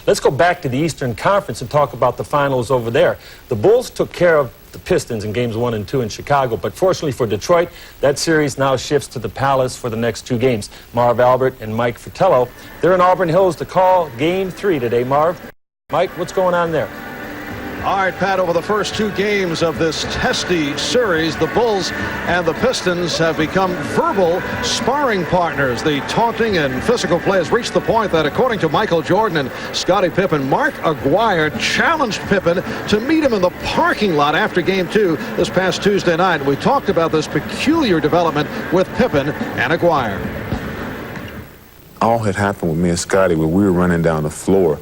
Let's go back to the Eastern Conference and talk about the finals over there. The Bulls took care of the Pistons in games 1 and 2 in Chicago, but fortunately for Detroit, that series now shifts to the Palace for the next 2 games. Marv Albert and Mike Fratello, they're in Auburn Hills to call Game 3 today. Marv, Mike, what's going on there? All right, Pat, over the first 2 games of this testy series, the Bulls and the Pistons have become verbal sparring partners. The taunting and physical play has reached the point that, according to Michael Jordan and Scottie Pippen, Mark Aguirre challenged Pippen to meet him in the parking lot after Game 2 this past Tuesday night. We talked about this peculiar development with Pippen and Aguirre. All had happened with me and Scottie where we were running down the floor,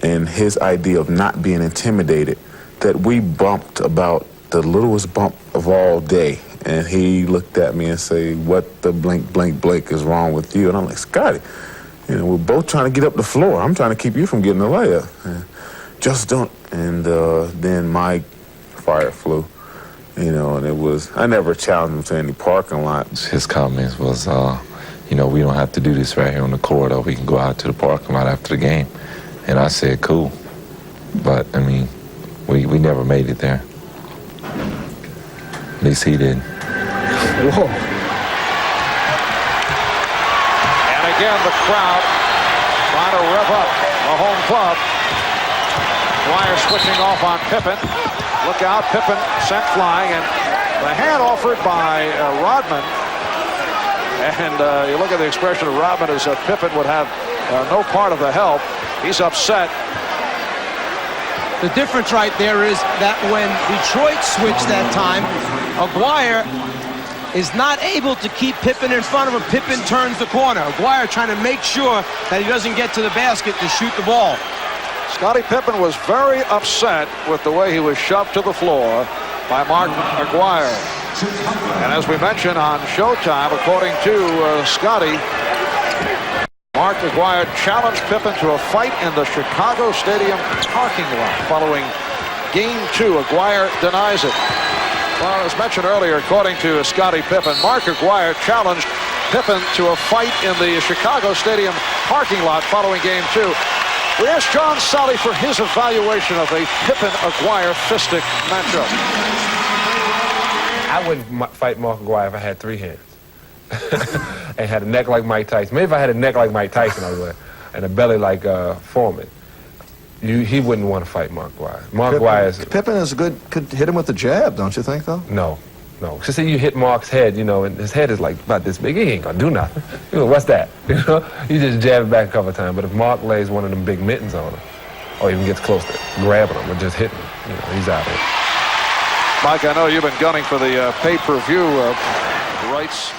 and his idea of not being intimidated, that we bumped about the littlest bump of all day. And he looked at me and said, "What the blink, blink, blink is wrong with you?" And I'm like, "Scottie, you know, we're both trying to get up the floor. I'm trying to keep you from getting the layup. Just don't." And then my fire flew, you know, and it was, I never challenged him to any parking lot. His comments was, you know, we don't have to do this right here on the corridor. We can go out to the parking lot after the game. And I said, cool. But, I mean, we never made it there. At least he did. Whoa. And again, the crowd trying to rev up the home club. Aguirre switching off on Pippen. Look out, Pippen sent flying. And the hand offered by Rodman. And you look at the expression of Rodman as Pippen would have no part of the help. He's upset. The difference right there is that when Detroit switched that time, Aguirre is not able to keep Pippen in front of him. Pippen turns the corner. Aguirre trying to make sure that he doesn't get to the basket to shoot the ball. Scottie Pippen was very upset with the way he was shoved to the floor by Mark Aguirre. And as we mentioned on Showtime, according to Scottie, Mark Aguirre challenged Pippen to a fight in the Chicago Stadium parking lot following Game 2. Aguirre denies it. Well, as mentioned earlier, according to Scottie Pippen, Mark Aguirre challenged Pippen to a fight in the Chicago Stadium parking lot following Game 2. We asked John Solly for his evaluation of a Pippen-Aguirre fistic matchup. I wouldn't fight Mark Aguirre if I had 3 hands. And had a neck like Mike Tyson. Maybe if I had a neck like Mike Tyson, I would, and a belly like Foreman. He wouldn't want to fight Mark Aguirre. Aguirre is... Pippen is good, could hit him with the jab, don't you think, though? No. Just say you hit Mark's head, you know, and his head is like about this big. He ain't gonna do nothing. You know, what's that? You know, you just jab it back a couple of times. But if Mark lays one of them big mittens on him, or even gets close to grabbing him or just hitting him, you know, he's out here. Mike, I know you've been gunning for the pay-per-view rights